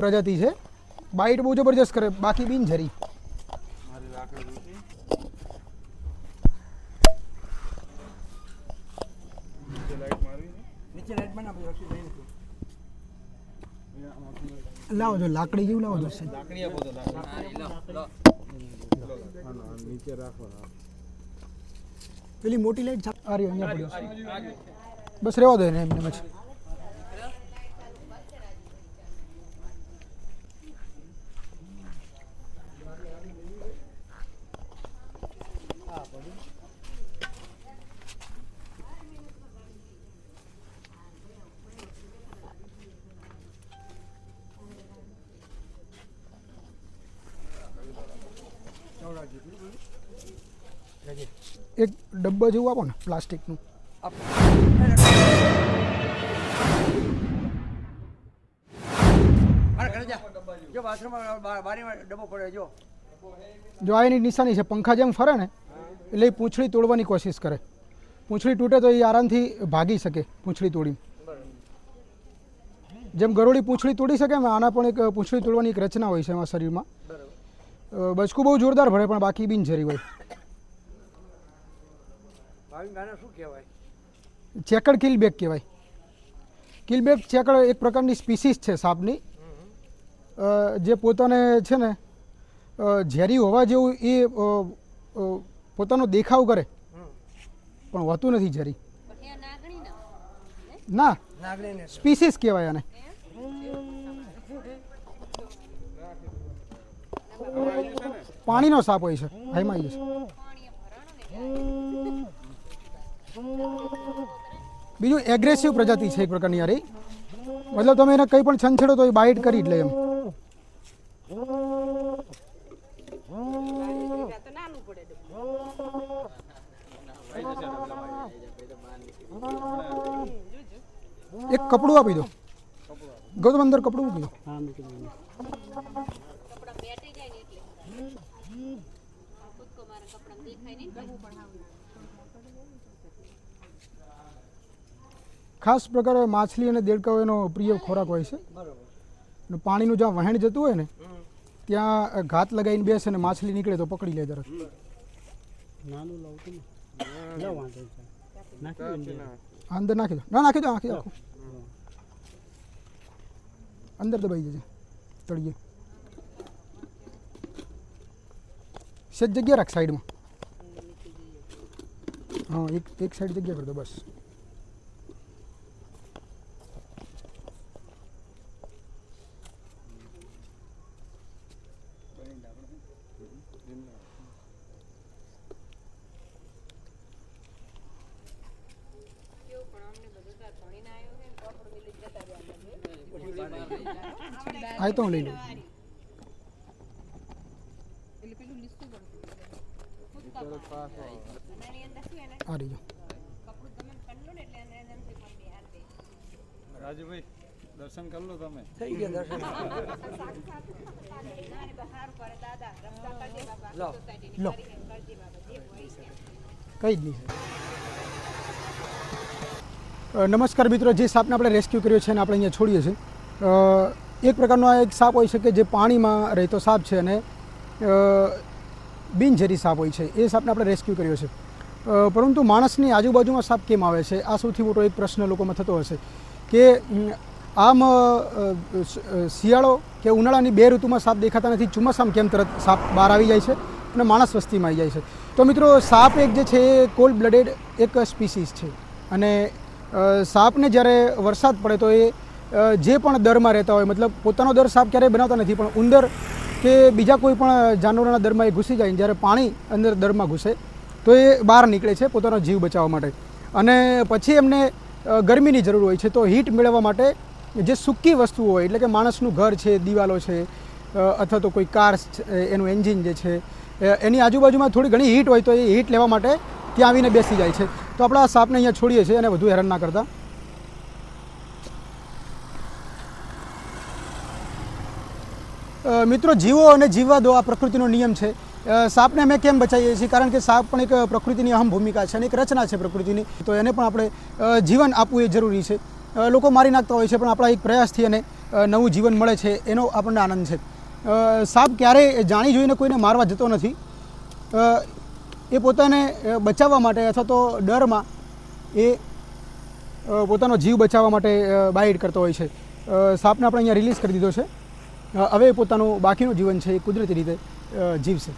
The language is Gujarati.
પ્રજાતિ છે, બાઇટ બહુ જબરજસ્ત કરે, બાકી બિનઝેરી. લાવો જો લાકડી જેવું લાવો જો પેલી મોટી લાઈટ આ રહી અહીંયા પડ્યો બસ રહેવા દો ને એમને પછી. એક ડબ્બા જેવું આપો ને પ્લાસ્ટિકનું. જો આ એની નિશાની છે, પંખા જેમ ફરે ને એટલે એ પૂંછડી તોડવાની કોશિશ કરે. પૂંછડી તૂટે તો એ આરામથી ભાગી શકે પૂંછડી તોડી. જેમ ગરોળી પૂંછડી તોડી શકે ને આના પણ એક પૂંછડી તોડવાની એક રચના હોય છે એમાં શરીરમાં. બચકું બહુ જોરદાર ભરે પણ બાકી બિનઝેરી હોય. ચેકડ કિલબેક કહેવાય. કિલબેક ચેકડ એક પ્રકારની સ્પીસીસ છે સાપની, જે પોતાને છે ને ઝેરી હોવા જેવું એ પોતાનો દેખાવ કરે પણ હોતું નથી ઝેરી. ના, સ્પીસીસ કહેવાય આને. પાણીનો સાપ હોય છે, હાઈમાં આવી જશે. બીજું એગ્રેસિવ પ્રજાતિ છે એક પ્રકારની યાર. મતલબ તમે એને કંઈ પણ છંછેડો તો એ બાઇટ કરી જ લે એમ. એક કપડું આપી દો ગૌતમ, અંદર કપડું મૂકી દો. ખાસ પ્રકારે માછલી અને દેડકાઓ એનો પ્રિય ખોરાક હોય છે. પાણીનું જ્યાં વહેણ જતું હોય ને ત્યાં ઘાત લગાવીને બેસે ને માછલી નીકળે તો પકડી લે તરત. અંદર નાખી દો. ના નાખી દો, નાખી દો. અંદર દબાઈ જશે તળિયે. સેજ જગ્યા રાખ સાઈડમાં. હા, એક સાઈડ જગ્યા કરી દો બસ. આ તો હું લઈ લઉં. આ રહી રાજુભાઈ, દર્શન કરી લો તમે. થઈ ગયા દર્શન. લો કઈ જ નહીં. નમસ્કાર મિત્રો, જે સાપને આપણે રેસ્ક્યુ કર્યો છે અને આપણે અહીંયા છોડીએ છીએ, એક પ્રકારનો આ એક સાપ હોય છે કે જે પાણીમાં રહેતો સાપ છે અને બિનઝેરી સાપ હોય છે. એ સાપને આપણે રેસ્ક્યુ કર્યો છે. પરંતુ માણસની આજુબાજુમાં સાપ કેમ આવે છે, આ સૌથી મોટો એક પ્રશ્ન લોકોમાં થતો હશે કે આમ શિયાળો કે ઉનાળાની બે ઋતુમાં સાપ દેખાતા નથી, ચોમાસામાં કેમ તરત સાપ બહાર આવી જાય છે અને માણસ વસ્તીમાં આવી જાય છે. તો મિત્રો, સાપ એક જે છે એ કોલ્ડ બ્લડેડ એક સ્પીસીસ છે અને સાપને જ્યારે વરસાદ પડે તો એ જે પણ દરમાં રહેતા હોય, મતલબ પોતાનો દર સાપ ક્યારેય બનાવતા નથી, પણ ઉંદર કે બીજા કોઈ પણ જાનવરોના દરમાં એ ઘૂસી જાય. જ્યારે પાણી અંદર દરમાં ઘૂસે તો એ બહાર નીકળે છે પોતાનો જીવ બચાવવા માટે. અને પછી એમને ગરમીની જરૂર હોય છે, તો હીટ મેળવવા માટે જે સૂકી વસ્તુઓ હોય, એટલે કે માણસનું ઘર છે, દિવાલો છે, અથવા તો કોઈ કાર એનું એન્જિન જે છે એની આજુબાજુમાં થોડી ઘણી હીટ હોય તો એ હીટ લેવા માટે ત્યાં આવીને બેસી જાય છે. તો આપણે આ સાપને અહીંયા છોડીએ છીએ અને વધુ હેરાન ના કરતા. મિત્રો, જીવો અને જીવવા દો, આ પ્રકૃતિનો નિયમ છે. સાપને અમે કેમ બચાવીએ છીએ? કારણ કે સાપ પણ એક પ્રકૃતિની અહમ ભૂમિકા છે અને એક રચના છે પ્રકૃતિની, તો એને પણ આપણે જીવન આપવું એ જરૂરી છે. લોકો મારી નાખતા હોય છે, પણ આપણા એક પ્રયાસથી એને નવું જીવન મળે છે એનો આપણને આનંદ છે. સાપ ક્યારેય જાણી જોઈને કોઈને મારવા જતો નથી. એ પોતાને બચાવવા માટે અથવા તો ડરમાં એ પોતાનો જીવ બચાવવા માટે બાઇટ કરતો હોય છે. સાપને આપણે અહીંયા રિલીઝ કરી દીધો છે. હવે પોતાનું બાકીનું જીવન છે એ કુદરતી રીતે જીવશે.